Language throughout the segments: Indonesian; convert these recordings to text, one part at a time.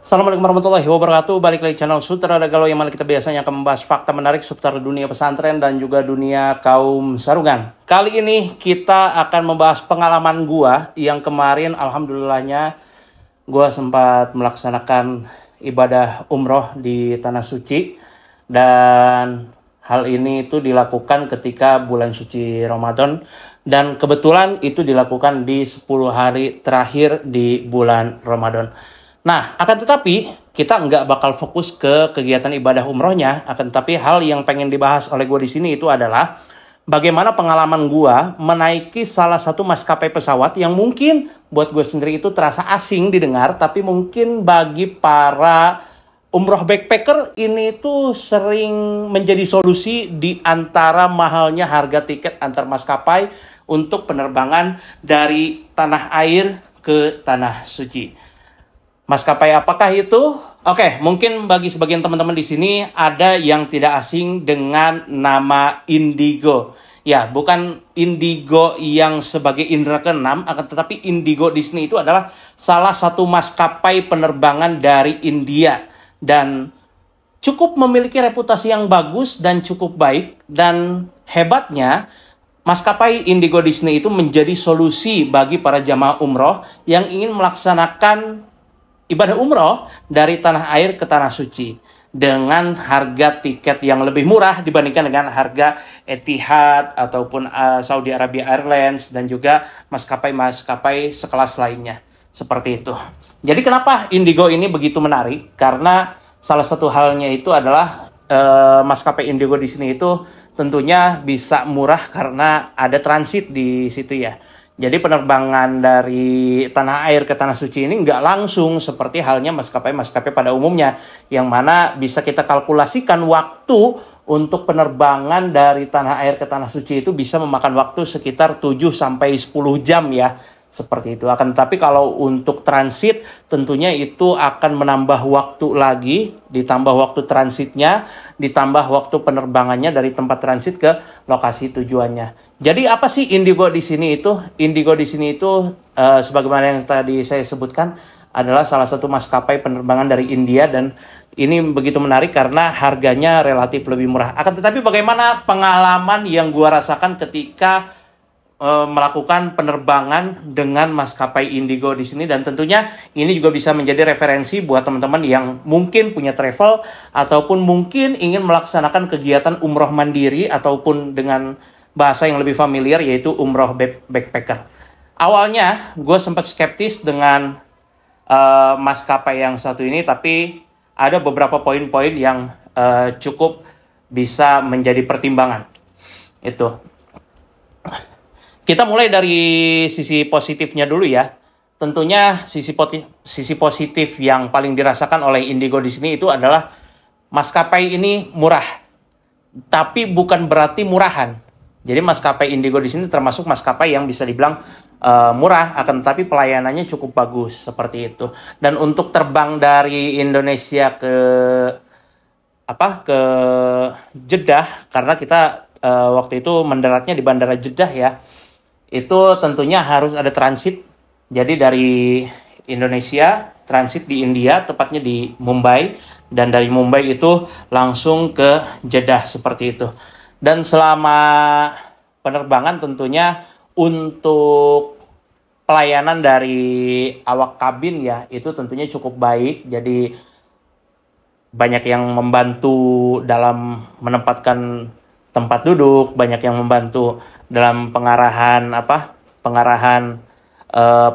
Assalamualaikum warahmatullahi wabarakatuh. Balik lagi channel Sutradara Galau yang mana kita biasanya akan membahas fakta menarik seputar dunia pesantren dan juga dunia kaum sarungan. Kali ini kita akan membahas pengalaman gua yang kemarin alhamdulillahnya gua sempat melaksanakan ibadah umroh di Tanah Suci, dan hal ini itu dilakukan ketika bulan suci Ramadan, dan kebetulan itu dilakukan di 10 hari terakhir di bulan Ramadan. Nah, akan tetapi kita nggak bakal fokus ke kegiatan ibadah umrohnya, akan tetapi hal yang pengen dibahas oleh gue di sini itu adalah bagaimana pengalaman gue menaiki salah satu maskapai pesawat yang mungkin buat gue sendiri itu terasa asing didengar, tapi mungkin bagi para umroh backpacker ini tuh sering menjadi solusi di antara mahalnya harga tiket antar maskapai untuk penerbangan dari tanah air ke Tanah Suci. Maskapai apakah itu? Oke, mungkin bagi sebagian teman-teman di sini ada yang tidak asing dengan nama Indigo. Ya, bukan Indigo yang sebagai indera keenam, akan tetapi Indigo di sini itu adalah salah satu maskapai penerbangan dari India dan cukup memiliki reputasi yang bagus dan cukup baik. Dan hebatnya, maskapai Indigo di sini itu menjadi solusi bagi para jamaah umroh yang ingin melaksanakan ibadah umroh dari tanah air ke Tanah Suci dengan harga tiket yang lebih murah dibandingkan dengan harga Etihad ataupun Saudi Arabia Airlines dan juga maskapai-maskapai sekelas lainnya seperti itu. Jadi kenapa Indigo ini begitu menarik? Karena salah satu halnya itu adalah maskapai Indigo di sini itu tentunya bisa murah karena ada transit di situ ya. Jadi penerbangan dari tanah air ke Tanah Suci ini nggak langsung seperti halnya maskapai-maskapai pada umumnya, yang mana bisa kita kalkulasikan waktu untuk penerbangan dari tanah air ke Tanah Suci itu bisa memakan waktu sekitar 7-10 jam ya, seperti itu. Akan tetapi kalau untuk transit tentunya itu akan menambah waktu lagi, ditambah waktu transitnya, ditambah waktu penerbangannya dari tempat transit ke lokasi tujuannya. Jadi apa sih Indigo di sini itu? Indigo di sini itu sebagaimana yang tadi saya sebutkan adalah salah satu maskapai penerbangan dari India, dan ini begitu menarik karena harganya relatif lebih murah. Akan tetapi bagaimana pengalaman yang gua rasakan ketika melakukan penerbangan dengan maskapai Indigo di sini, dan tentunya ini juga bisa menjadi referensi buat teman-teman yang mungkin punya travel ataupun mungkin ingin melaksanakan kegiatan umroh mandiri ataupun dengan bahasa yang lebih familiar yaitu umroh backpacker. Awalnya gue sempat skeptis dengan maskapai yang satu ini, tapi ada beberapa poin-poin yang cukup bisa menjadi pertimbangan. Itu. Kita mulai dari sisi positifnya dulu ya. Tentunya sisi positif yang paling dirasakan oleh Indigo di sini itu adalah maskapai ini murah, tapi bukan berarti murahan. Jadi maskapai Indigo di sini termasuk maskapai yang bisa dibilang murah, akan tetapi pelayanannya cukup bagus seperti itu. Dan untuk terbang dari Indonesia ke Jeddah, karena kita waktu itu mendaratnya di Bandara Jeddah ya, itu tentunya harus ada transit. Jadi dari Indonesia transit di India, tepatnya di Mumbai, dan dari Mumbai itu langsung ke Jeddah seperti itu. Dan selama penerbangan tentunya untuk pelayanan dari awak kabin ya, itu tentunya cukup baik. Jadi banyak yang membantu dalam menempatkan tempat duduk, banyak yang membantu dalam pengarahan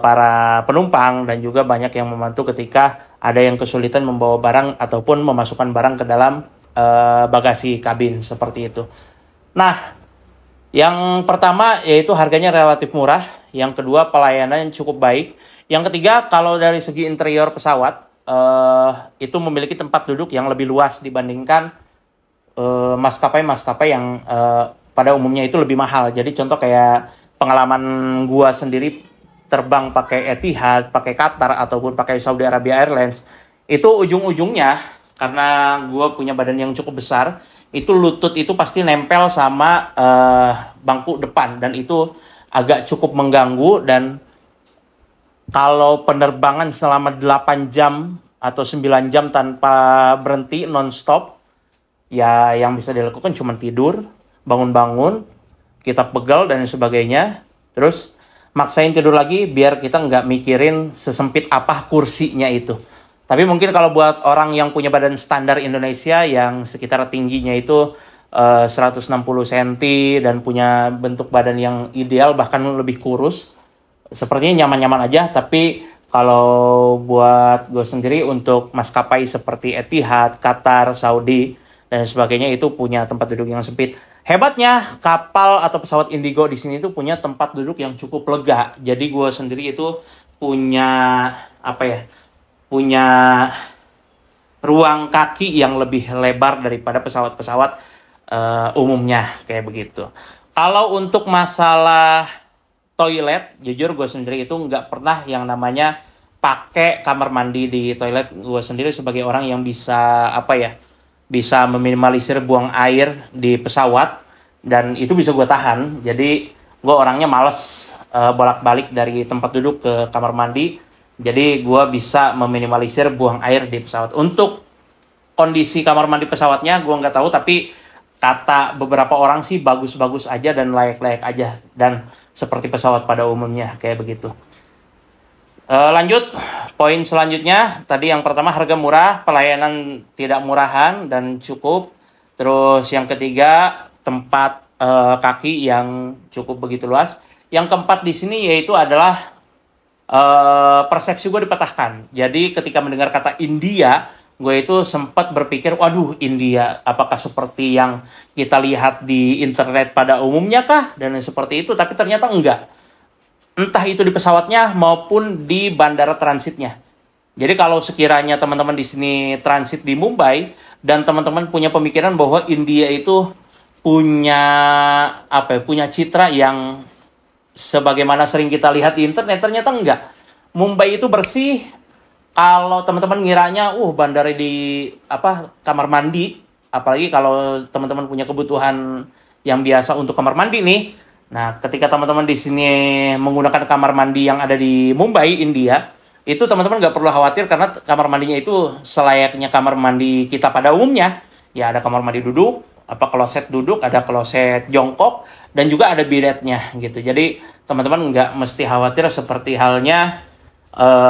para penumpang, dan juga banyak yang membantu ketika ada yang kesulitan membawa barang ataupun memasukkan barang ke dalam bagasi kabin seperti itu. Nah, yang pertama yaitu harganya relatif murah, yang kedua pelayanan yang cukup baik, yang ketiga kalau dari segi interior pesawat itu memiliki tempat duduk yang lebih luas dibandingkan maskapai-maskapai yang pada umumnya itu lebih mahal. Jadi contoh kayak pengalaman gua sendiri terbang pakai Etihad, pakai Qatar ataupun pakai Saudi Arabia Airlines, itu ujung-ujungnya karena gua punya badan yang cukup besar, itu lutut itu pasti nempel sama bangku depan, dan itu agak cukup mengganggu. Dan kalau penerbangan selama 8 jam atau 9 jam tanpa berhenti non-stop. Ya yang bisa dilakukan cuma tidur, bangun-bangun, kita pegal dan sebagainya. Terus maksain tidur lagi biar kita nggak mikirin sesempit apa kursinya itu. Tapi mungkin kalau buat orang yang punya badan standar Indonesia yang sekitar tingginya itu 160 cm dan punya bentuk badan yang ideal bahkan lebih kurus, sepertinya nyaman-nyaman aja. Tapi kalau buat gue sendiri untuk maskapai seperti Etihad, Qatar, Saudi dan sebagainya itu punya tempat duduk yang sempit. Hebatnya kapal atau pesawat Indigo di sini itu punya tempat duduk yang cukup lega. Jadi gue sendiri itu punya punya ruang kaki yang lebih lebar daripada pesawat-pesawat umumnya kayak begitu. Kalau untuk masalah toilet, jujur gue sendiri itu nggak pernah yang namanya pakai kamar mandi di toilet. Gue sendiri sebagai orang yang bisa bisa meminimalisir buang air di pesawat dan itu bisa gue tahan. Jadi gue orangnya males bolak-balik dari tempat duduk ke kamar mandi. Jadi gue bisa meminimalisir buang air di pesawat. Untuk kondisi kamar mandi pesawatnya gue nggak tahu, tapi kata beberapa orang sih bagus-bagus aja dan layak-layak aja. Dan seperti pesawat pada umumnya kayak begitu. Lanjut, poin selanjutnya. Tadi yang pertama harga murah, pelayanan tidak murahan dan cukup. Terus yang ketiga tempat kaki yang cukup begitu luas. Yang keempat di sini yaitu adalah persepsi gue dipatahkan. Jadi ketika mendengar kata India, gue itu sempat berpikir, waduh India, apakah seperti yang kita lihat di internet pada umumnya kah? Dan seperti itu, tapi ternyata enggak. Entah itu di pesawatnya maupun di bandara transitnya. Jadi kalau sekiranya teman-teman di sini transit di Mumbai dan teman-teman punya pemikiran bahwa India itu punya citra yang sebagaimana sering kita lihat di internet, ternyata enggak. Mumbai itu bersih. Kalau teman-teman ngiranya, bandara di kamar mandi, apalagi kalau teman-teman punya kebutuhan yang biasa untuk kamar mandi nih. Nah, ketika teman-teman di sini menggunakan kamar mandi yang ada di Mumbai, India, itu teman-teman nggak perlu khawatir karena kamar mandinya itu selayaknya kamar mandi kita pada umumnya. Ya ada kamar mandi duduk, kloset duduk, ada kloset jongkok, dan juga ada bidetnya gitu. Jadi teman-teman nggak mesti khawatir seperti halnya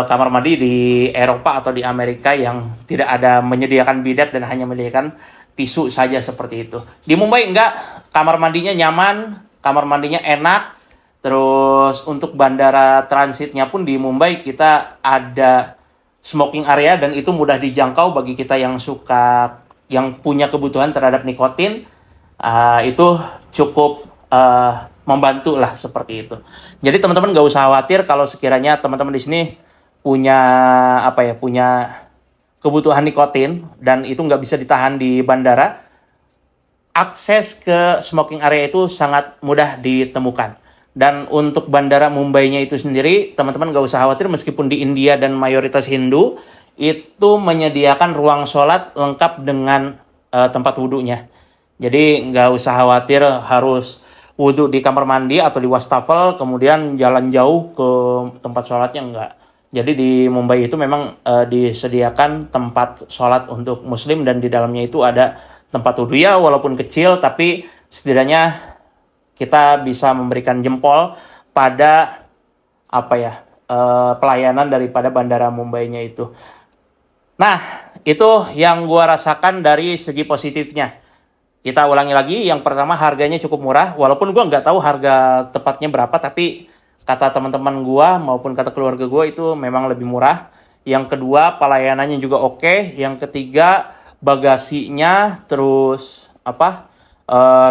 kamar mandi di Eropa atau di Amerika yang tidak ada menyediakan bidet dan hanya menyediakan tisu saja seperti itu. Di Mumbai enggak, kamar mandinya nyaman, kamar mandinya enak. Terus untuk bandara transitnya pun di Mumbai kita ada smoking area dan itu mudah dijangkau bagi kita yang punya kebutuhan terhadap nikotin. Itu cukup membantu lah seperti itu. Jadi teman-teman nggak usah khawatir kalau sekiranya teman-teman di sini punya kebutuhan nikotin dan itu nggak bisa ditahan di bandara. Akses ke smoking area itu sangat mudah ditemukan. Dan untuk bandara Mumbai-nya itu sendiri, teman-teman nggak usah khawatir meskipun di India dan mayoritas Hindu itu menyediakan ruang sholat lengkap dengan tempat wudhunya. Jadi nggak usah khawatir harus wudhu di kamar mandi atau di wastafel, kemudian jalan jauh ke tempat sholatnya, enggak. Jadi di Mumbai itu memang disediakan tempat sholat untuk muslim dan di dalamnya itu ada tempat wudhu ya, walaupun kecil, tapi setidaknya kita bisa memberikan jempol pada pelayanan daripada bandara Mumbai-nya itu. Nah, itu yang gua rasakan dari segi positifnya. Kita ulangi lagi, yang pertama harganya cukup murah, walaupun gue nggak tahu harga tepatnya berapa, tapi kata teman-teman gue maupun kata keluarga gue itu memang lebih murah. Yang kedua, pelayanannya juga oke. Yang ketiga, bagasinya, terus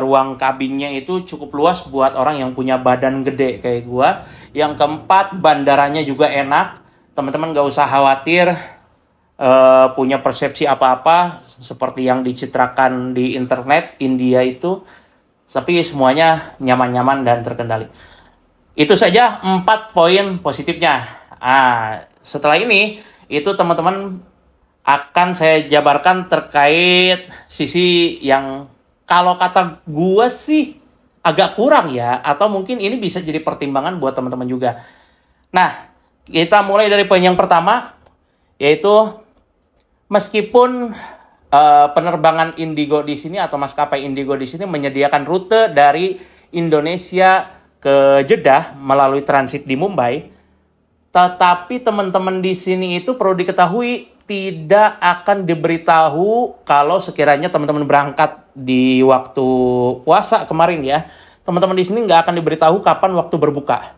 ruang kabinnya itu cukup luas buat orang yang punya badan gede kayak gue. Yang keempat, bandaranya juga enak. Teman-teman nggak usah khawatir punya persepsi apa-apa seperti yang dicitrakan di internet India itu, tapi semuanya nyaman-nyaman dan terkendali. Itu saja 4 poin positifnya. Setelah ini itu teman-teman akan saya jabarkan terkait sisi yang kalau kata gue sih agak kurang ya, atau mungkin ini bisa jadi pertimbangan buat teman-teman juga. Nah, kita mulai dari poin yang pertama, yaitu Meskipun penerbangan Indigo di sini atau maskapai Indigo di sini menyediakan rute dari Indonesia ke Jeddah melalui transit di Mumbai, tetapi teman-teman di sini itu perlu diketahui tidak akan diberitahu kalau sekiranya teman-teman berangkat di waktu puasa kemarin ya. Teman-teman di sini nggak akan diberitahu kapan waktu berbuka.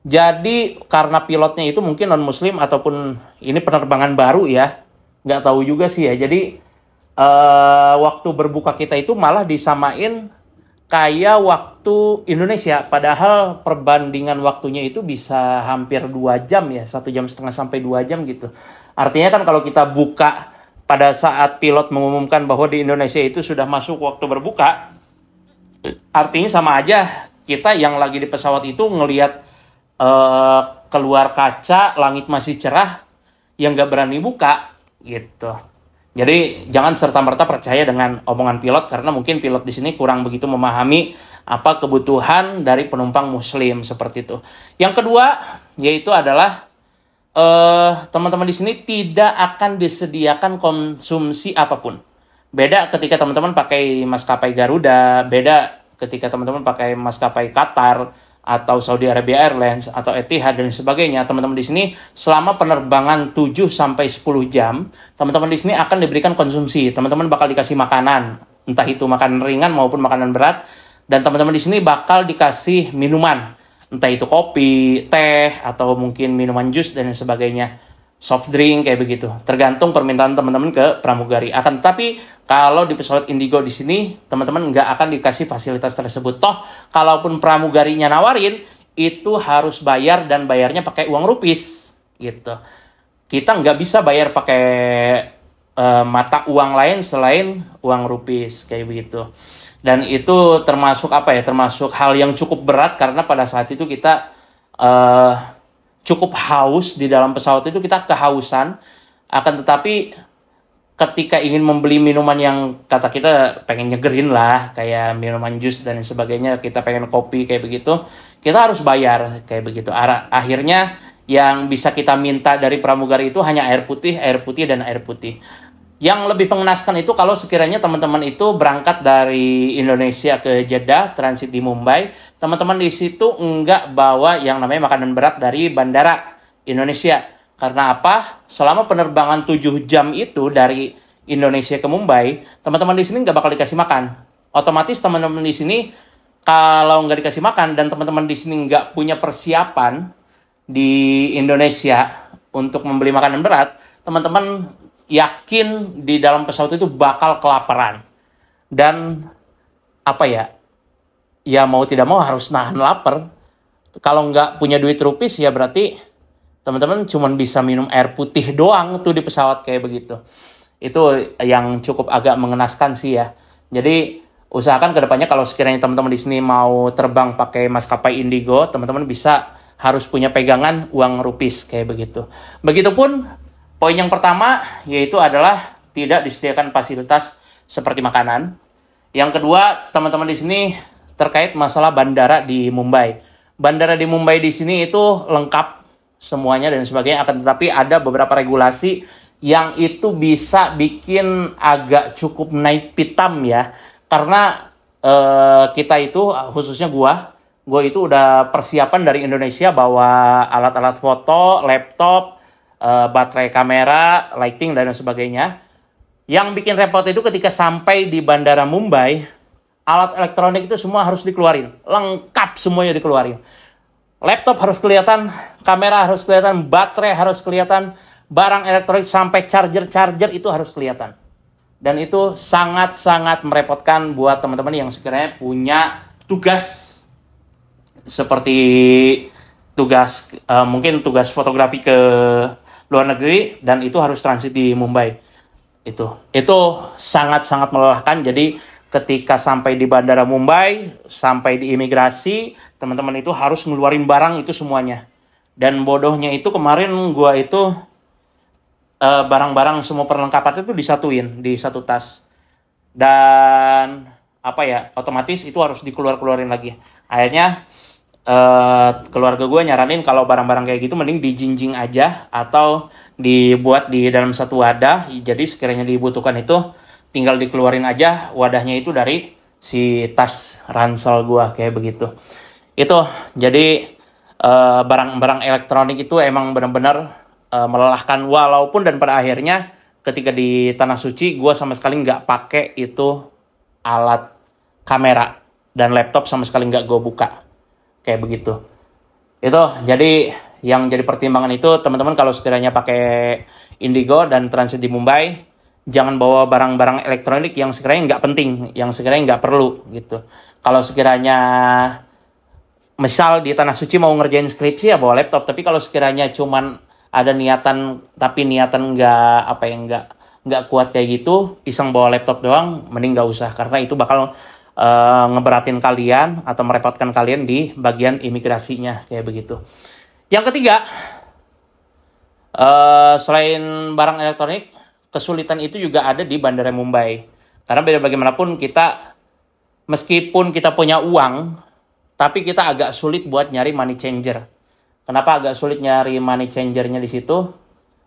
Jadi karena pilotnya itu mungkin non-muslim ataupun ini penerbangan baru ya, nggak tahu juga sih ya. Jadi waktu berbuka kita itu malah disamain kayak waktu Indonesia. Padahal perbandingan waktunya itu bisa hampir 2 jam ya. 1,5 jam sampai 2 jam gitu. Artinya kan kalau kita buka pada saat pilot mengumumkan bahwa di Indonesia itu sudah masuk waktu berbuka, artinya sama aja kita yang lagi di pesawat itu ngelihat keluar kaca, langit masih cerah, yang nggak berani buka gitu. Jadi jangan serta-merta percaya dengan omongan pilot karena mungkin pilot di sini kurang begitu memahami apa kebutuhan dari penumpang muslim seperti itu. Yang kedua yaitu adalah teman-teman di sini tidak akan disediakan konsumsi apapun. Beda ketika teman-teman pakai maskapai Garuda, beda ketika teman-teman pakai maskapai Qatar atau Saudi Arabia Airlines atau Etihad dan sebagainya. Teman-teman di sini selama penerbangan 7 sampai 10 jam, teman-teman di sini akan diberikan konsumsi. Teman-teman bakal dikasih makanan, entah itu makanan ringan maupun makanan berat, dan teman-teman di sini bakal dikasih minuman, entah itu kopi, teh atau mungkin minuman jus dan sebagainya. Soft drink kayak begitu. Tergantung permintaan teman-teman ke pramugari. Akan tetapi kalau di pesawat Indigo di sini teman-teman nggak akan dikasih fasilitas tersebut. Toh kalaupun pramugarinya nawarin itu harus bayar dan bayarnya pakai uang rupis gitu. Kita nggak bisa bayar pakai mata uang lain selain uang rupis kayak begitu. Dan itu termasuk apa ya? Termasuk hal yang cukup berat karena pada saat itu kita cukup haus di dalam pesawat itu, kita kehausan. Akan tetapi ketika ingin membeli minuman yang kata kita pengen nyegerin lah, kayak minuman jus dan sebagainya, kita pengen kopi kayak begitu, kita harus bayar kayak begitu. Akhirnya yang bisa kita minta dari pramugari itu hanya air putih, dan air putih. Yang lebih mengenaskan itu kalau sekiranya teman-teman itu berangkat dari Indonesia ke Jeddah, transit di Mumbai, teman-teman di situ enggak bawa yang namanya makanan berat dari bandara Indonesia. Karena apa? Selama penerbangan 7 jam itu dari Indonesia ke Mumbai, teman-teman di sini nggak bakal dikasih makan. Otomatis teman-teman di sini kalau nggak dikasih makan dan teman-teman di sini nggak punya persiapan di Indonesia untuk membeli makanan berat, teman-teman yakin di dalam pesawat itu bakal kelaparan. Dan apa ya? Ya mau tidak mau harus nahan lapar. Kalau nggak punya duit rupis ya berarti teman-teman cuma bisa minum air putih doang tuh di pesawat kayak begitu. Itu yang cukup agak mengenaskan sih ya. Jadi usahakan kedepannya kalau sekiranya teman-teman di sini mau terbang pakai maskapai Indigo, teman-teman bisa harus punya pegangan uang rupis kayak begitu. Begitupun poin yang pertama yaitu adalah tidak disediakan fasilitas seperti makanan. Yang kedua, teman-teman di sini terkait masalah bandara di Mumbai. Bandara di Mumbai di sini itu lengkap semuanya dan sebagainya, akan tetapi ada beberapa regulasi yang itu bisa bikin agak cukup naik pitam ya. Karena kita itu, khususnya gue itu udah persiapan dari Indonesia bawa alat-alat foto, laptop, baterai kamera, lighting, dan sebagainya. Yang bikin repot itu ketika sampai di Bandara Mumbai, alat elektronik itu semua harus dikeluarin. Lengkap semuanya dikeluarin. Laptop harus kelihatan, kamera harus kelihatan, baterai harus kelihatan, barang elektronik sampai charger itu harus kelihatan. Dan itu sangat-sangat merepotkan buat teman-teman yang sekiranya punya tugas seperti mungkin tugas fotografi ke luar negeri dan itu harus transit di Mumbai. Itu sangat-sangat melelahkan. Jadi ketika sampai di Bandara Mumbai, sampai di imigrasi, teman-teman itu harus ngeluarin barang itu semuanya. Dan bodohnya itu kemarin gua itu barang-barang semua perlengkapan itu disatuin di satu tas. Dan otomatis itu harus dikeluarin lagi. Akhirnya keluarga gue nyaranin kalau barang-barang kayak gitu mending dijinjing aja atau dibuat di dalam satu wadah. Jadi sekiranya dibutuhkan itu tinggal dikeluarin aja wadahnya itu dari si tas ransel gue kayak begitu. Itu jadi barang-barang elektronik itu emang benar-benar melelahkan, walaupun dan pada akhirnya ketika di Tanah Suci gue sama sekali nggak pakai itu alat kamera dan laptop sama sekali nggak gue buka kayak begitu. Itu jadi yang jadi pertimbangan itu teman-teman kalau sekiranya pakai Indigo dan transit di Mumbai, jangan bawa barang-barang elektronik yang sekiranya nggak penting, yang sekiranya nggak perlu gitu. Kalau sekiranya misal di Tanah Suci mau ngerjain skripsi ya bawa laptop, tapi kalau sekiranya cuman ada niatan tapi niatan nggak kuat kayak gitu, iseng bawa laptop doang, mending nggak usah karena itu bakal ngeberatin kalian atau merepotkan kalian di bagian imigrasinya kayak begitu. Yang ketiga, selain barang elektronik, kesulitan itu juga ada di Bandara Mumbai. Karena biar bagaimanapun kita, meskipun kita punya uang, tapi kita agak sulit buat nyari money changer. Kenapa agak sulit nyari money changernya di situ?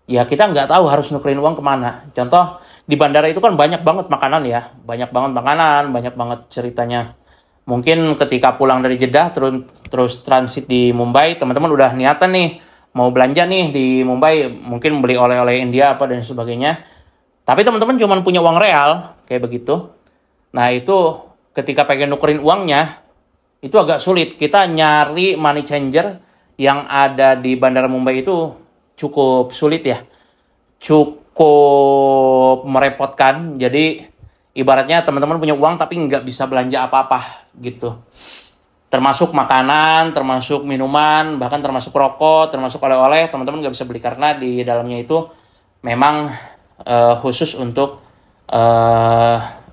Ya kita nggak tahu harus nukerin uang kemana. Contoh, di bandara itu kan banyak banget makanan ya. Banyak banget makanan, banyak banget ceritanya. Mungkin ketika pulang dari Jeddah, terus transit di Mumbai, teman-teman udah niatan nih, mau belanja nih di Mumbai, mungkin beli oleh-oleh India apa dan sebagainya. Tapi teman-teman cuma punya uang real, kayak begitu. Nah itu ketika pengen nukerin uangnya, itu agak sulit. Kita nyari money changer yang ada di Bandara Mumbai itu cukup sulit ya. Cukup merepotkan. Jadi ibaratnya teman-teman punya uang tapi nggak bisa belanja apa-apa gitu. Termasuk makanan, termasuk minuman, bahkan termasuk rokok, termasuk oleh-oleh, teman-teman nggak bisa beli karena di dalamnya itu memang khusus untuk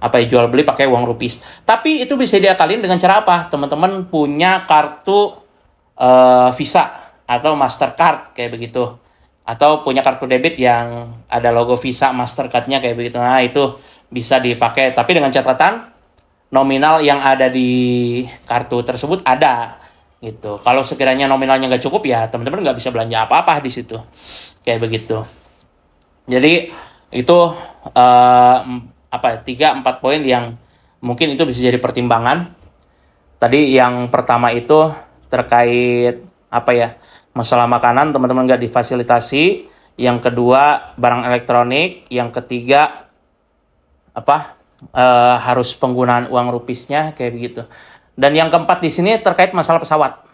jual beli pakai uang rupiah. Tapi itu bisa diakalin dengan cara apa? Teman-teman punya kartu Visa atau Mastercard kayak begitu. Atau punya kartu debit yang ada logo Visa Mastercard-nya kayak begitu. Nah, itu bisa dipakai. Tapi dengan catatan nominal yang ada di kartu tersebut ada gitu. Kalau sekiranya nominalnya nggak cukup ya teman-teman nggak bisa belanja apa-apa di situ. Kayak begitu. Jadi itu 3-4 poin yang mungkin itu bisa jadi pertimbangan. Tadi yang pertama itu terkait masalah makanan, teman-teman nggak difasilitasi. Yang kedua barang elektronik. Yang ketiga harus penggunaan uang rupiahnya kayak begitu. Dan yang keempat di sini terkait masalah pesawat.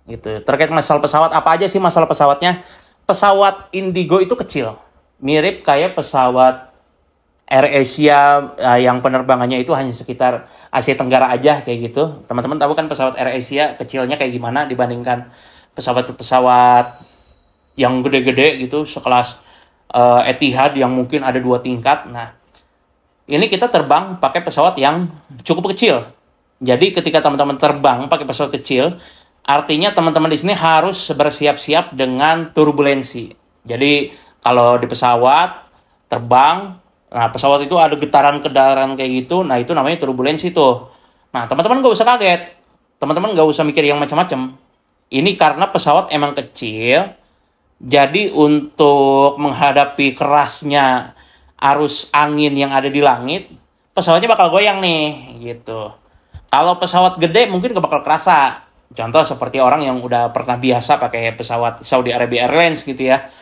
Gitu. Terkait masalah pesawat, apa aja sih masalah pesawatnya? Pesawat Indigo itu kecil, mirip kayak pesawat AirAsia yang penerbangannya itu hanya sekitar Asia Tenggara aja kayak gitu. Teman-teman tahu kan pesawat AirAsia kecilnya kayak gimana dibandingkan pesawat-pesawat yang gede-gede gitu sekelas Etihad yang mungkin ada 2 tingkat. Nah, ini kita terbang pakai pesawat yang cukup kecil. Jadi ketika teman-teman terbang pakai pesawat kecil, artinya teman-teman di sini harus bersiap-siap dengan turbulensi. Jadi kalau di pesawat terbang, nah pesawat itu ada getaran-getaran kayak gitu, nah itu namanya turbulensi tuh. Nah teman-teman nggak usah kaget, teman-teman nggak usah mikir yang macam-macam. Ini karena pesawat emang kecil, jadi untuk menghadapi kerasnya arus angin yang ada di langit, pesawatnya bakal goyang nih, gitu. Kalau pesawat gede mungkin gak bakal kerasa. Contoh seperti orang yang udah pernah biasa pakai pesawat Saudi Arabia Airlines gitu ya,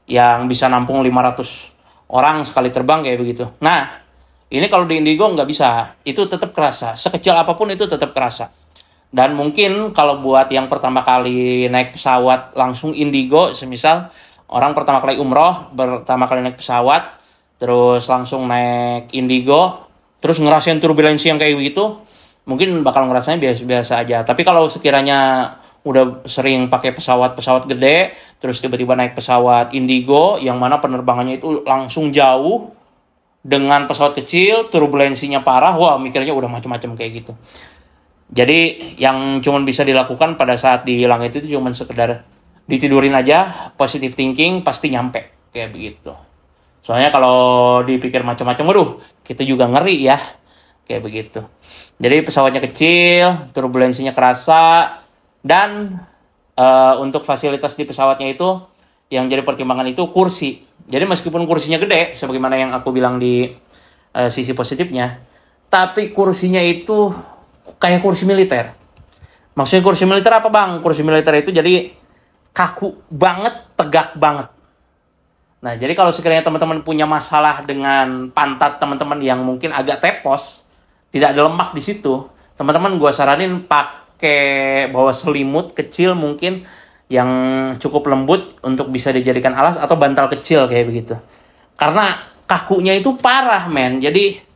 yang bisa nampung 500 orang sekali terbang kayak begitu. Nah, ini kalau di Indigo nggak bisa. Itu tetap kerasa. Sekecil apapun itu tetap kerasa. Dan mungkin kalau buat yang pertama kali naik pesawat langsung Indigo, semisal orang pertama kali umroh, pertama kali naik pesawat, terus langsung naik Indigo, terus ngerasain turbulensi yang kayak begitu, mungkin bakal ngerasanya biasa-biasa aja. Tapi kalau sekiranya udah sering pakai pesawat-pesawat gede, terus tiba-tiba naik pesawat Indigo, yang mana penerbangannya itu langsung jauh, dengan pesawat kecil, turbulensinya parah, wah mikirnya udah macam-macam kayak gitu. Jadi yang cuma bisa dilakukan pada saat di langit itu cuma sekedar ditidurin aja, positive thinking, pasti nyampe, kayak begitu. Soalnya kalau dipikir macam-macam, waduh, kita juga ngeri ya, kayak begitu. Jadi pesawatnya kecil, turbulensinya kerasa, Dan untuk fasilitas di pesawatnya itu yang jadi pertimbangan itu kursi. Jadi meskipun kursinya gede, sebagaimana yang aku bilang di sisi positifnya, tapi kursinya itu kayak kursi militer. Maksudnya kursi militer apa bang? Kursi militer itu jadi kaku banget, tegak banget. Nah, jadi kalau sekiranya teman-teman punya masalah dengan pantat teman-teman yang mungkin agak tepos, tidak ada lemak di situ, teman-teman gue saranin pakai bawa selimut kecil mungkin yang cukup lembut untuk bisa dijadikan alas atau bantal kecil kayak begitu. Karena kakunya itu parah, men. Jadi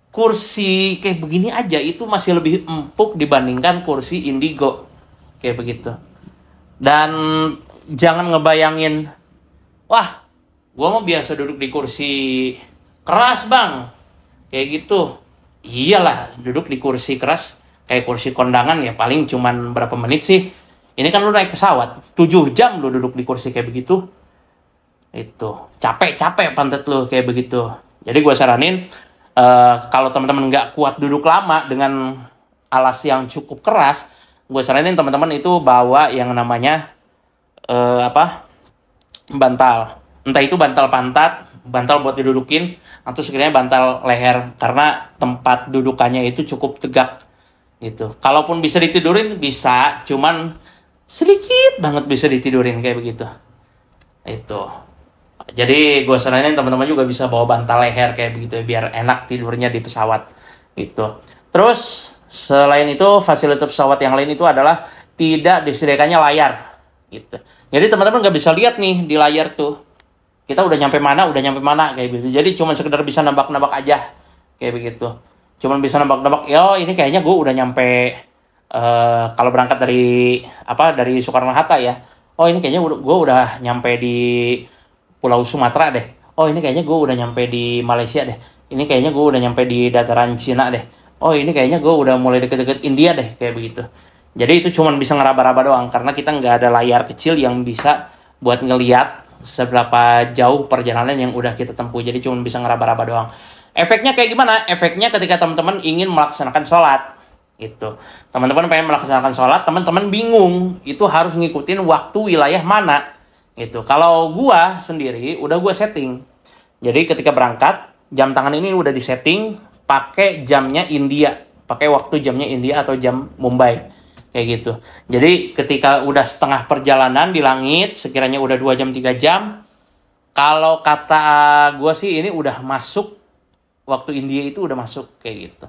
kursi kayak begini aja itu masih lebih empuk dibandingkan kursi Indigo kayak begitu. Dan jangan ngebayangin, wah, gue mau biasa duduk di kursi keras bang, kayak gitu. Iyalah, duduk di kursi keras kayak kursi kondangan ya paling cuman berapa menit sih. Ini kan lu naik pesawat 7 jam lu duduk di kursi kayak begitu. Itu capek pantat lu kayak begitu. Jadi gue saranin kalau teman-teman nggak kuat duduk lama dengan alas yang cukup keras, gue saranin teman-teman itu bawa yang namanya bantal. Entah itu bantal pantat, bantal buat didudukin, atau sekiranya bantal leher, karena tempat dudukannya itu cukup tegak gitu. Kalaupun bisa ditidurin bisa, cuman sedikit banget bisa ditidurin kayak begitu. Itu. Jadi gue saranin teman-teman juga bisa bawa bantal leher kayak begitu biar enak tidurnya di pesawat gitu. Terus selain itu fasilitas pesawat yang lain itu adalah tidak disediakannya layar gitu. Jadi teman-teman nggak bisa lihat nih di layar tuh kita udah nyampe mana kayak gitu. Jadi cuma sekedar bisa nebak-nebak aja kayak begitu. Cuman bisa nebak-nebak, yo ini kayaknya gue udah nyampe kalau berangkat dari Soekarno Hatta ya. Oh ini kayaknya gue udah nyampe di Pulau Sumatera deh. Oh ini kayaknya gue udah nyampe di Malaysia deh. Ini kayaknya gue udah nyampe di dataran Cina deh. Oh ini kayaknya gue udah mulai deket-deket India deh kayak begitu. Jadi itu cuma bisa ngeraba-raba doang karena kita nggak ada layar kecil yang bisa buat ngeliat seberapa jauh perjalanan yang udah kita tempuh. Jadi cuma bisa ngeraba-raba doang. Efeknya kayak gimana? Efeknya ketika teman-teman ingin melaksanakan sholat gitu. Teman-teman pengen melaksanakan sholat, teman-teman bingung itu harus ngikutin waktu wilayah mana gitu. Kalau gua sendiri udah gua setting. Jadi ketika berangkat, jam tangan ini udah disetting pakai jamnya India, pakai waktu jamnya India atau jam Mumbai. Kayak gitu. Jadi ketika udah setengah perjalanan di langit, sekiranya udah 2 jam 3 jam, kalau kata gue sih ini udah masuk, waktu India itu udah masuk kayak gitu.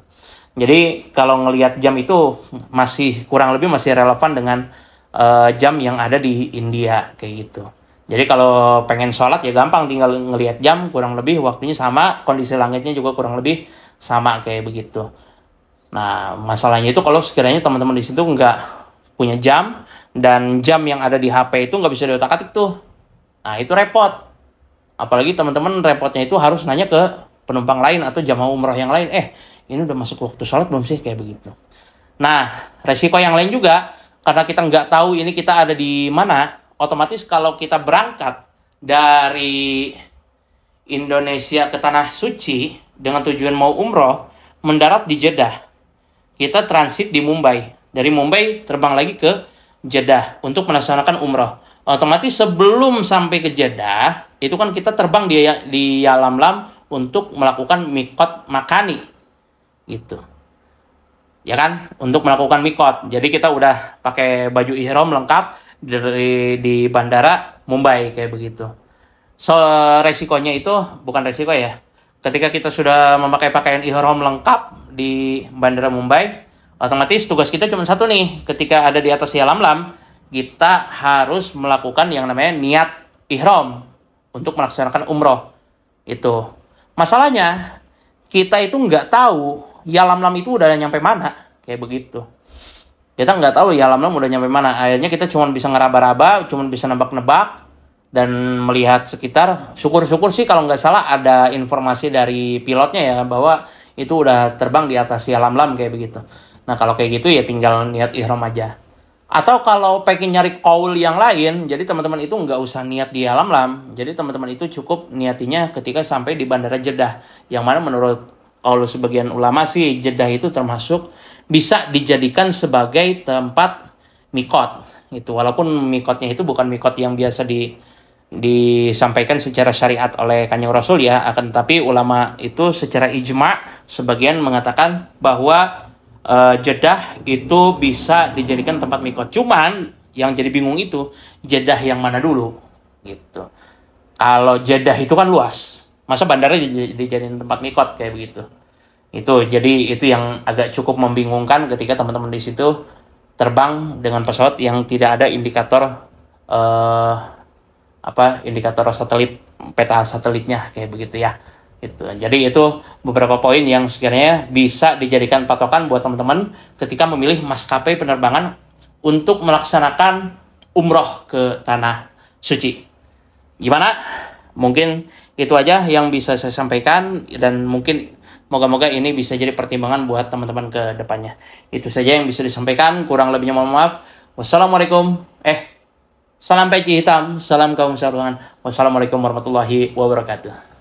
Jadi kalau ngelihat jam itu masih kurang lebih masih relevan dengan jam yang ada di India kayak gitu. Jadi kalau pengen sholat ya gampang, tinggal ngelihat jam kurang lebih waktunya sama, kondisi langitnya juga kurang lebih sama kayak begitu. Nah, masalahnya itu kalau sekiranya teman-teman di situ nggak punya jam dan jam yang ada di HP itu nggak bisa diotak-atik tuh. Nah, itu repot. Apalagi teman-teman repotnya itu harus nanya ke penumpang lain atau jamaah umroh yang lain. Ini udah masuk waktu sholat belum sih? Kayak begitu. Nah, resiko yang lain juga karena kita nggak tahu ini kita ada di mana. Otomatis kalau kita berangkat dari Indonesia ke Tanah Suci dengan tujuan mau umroh, mendarat di Jeddah. Kita transit di Mumbai. Dari Mumbai terbang lagi ke Jeddah untuk melaksanakan umroh. Otomatis sebelum sampai ke Jeddah, itu kan kita terbang di Yalamlam untuk melakukan mikot makani. Gitu. Ya kan? Untuk melakukan mikot. Jadi kita udah pakai baju ihram lengkap di bandara Mumbai kayak begitu. So resikonya itu bukan resiko ya. Ketika kita sudah memakai pakaian ihram lengkap di bandara Mumbai, otomatis tugas kita cuma satu nih. Ketika ada di atas Yalamlam, kita harus melakukan yang namanya niat ihram untuk melaksanakan umroh. Itu. Masalahnya, kita itu nggak tahu Yalamlam itu udah nyampe mana. Kayak begitu. Kita nggak tahu Yalamlam udah nyampe mana. Akhirnya kita cuma bisa ngeraba-raba, cuma bisa nebak-nebak dan melihat sekitar. Syukur-syukur sih kalau nggak salah ada informasi dari pilotnya ya bahwa itu udah terbang di atas Yalamlam kayak begitu. Nah kalau kayak gitu ya tinggal niat ihram aja. Atau kalau pengen nyari qaul yang lain, jadi teman-teman itu nggak usah niat di Yalamlam. Jadi teman-teman itu cukup niatinya ketika sampai di Bandara Jeddah. Yang mana menurut qaul sebagian ulama sih Jeddah itu termasuk bisa dijadikan sebagai tempat mikot gitu. Walaupun mikotnya itu bukan mikot yang biasa disampaikan secara syariat oleh Kanjeng Rasul ya, akan tetapi ulama itu secara ijma sebagian mengatakan bahwa Jeddah itu bisa dijadikan tempat mikot. Cuman yang jadi bingung itu Jeddah yang mana dulu gitu. Kalau Jeddah itu kan luas, masa bandara dijadiin tempat mikot kayak begitu. Itu yang agak cukup membingungkan ketika teman-teman di situ terbang dengan pesawat yang tidak ada indikator indikator satelit, peta satelitnya kayak begitu ya. Jadi itu beberapa poin yang sekiranya bisa dijadikan patokan buat teman-teman ketika memilih maskapai penerbangan untuk melaksanakan umroh ke tanah suci. Gimana? Mungkin itu aja yang bisa saya sampaikan, dan mungkin moga-moga ini bisa jadi pertimbangan buat teman-teman ke depannya. Itu saja yang bisa disampaikan, kurang lebihnya mohon maaf. Wassalamualaikum. Salam peci hitam, salam kaum sarungan. Wassalamualaikum warahmatullahi wabarakatuh.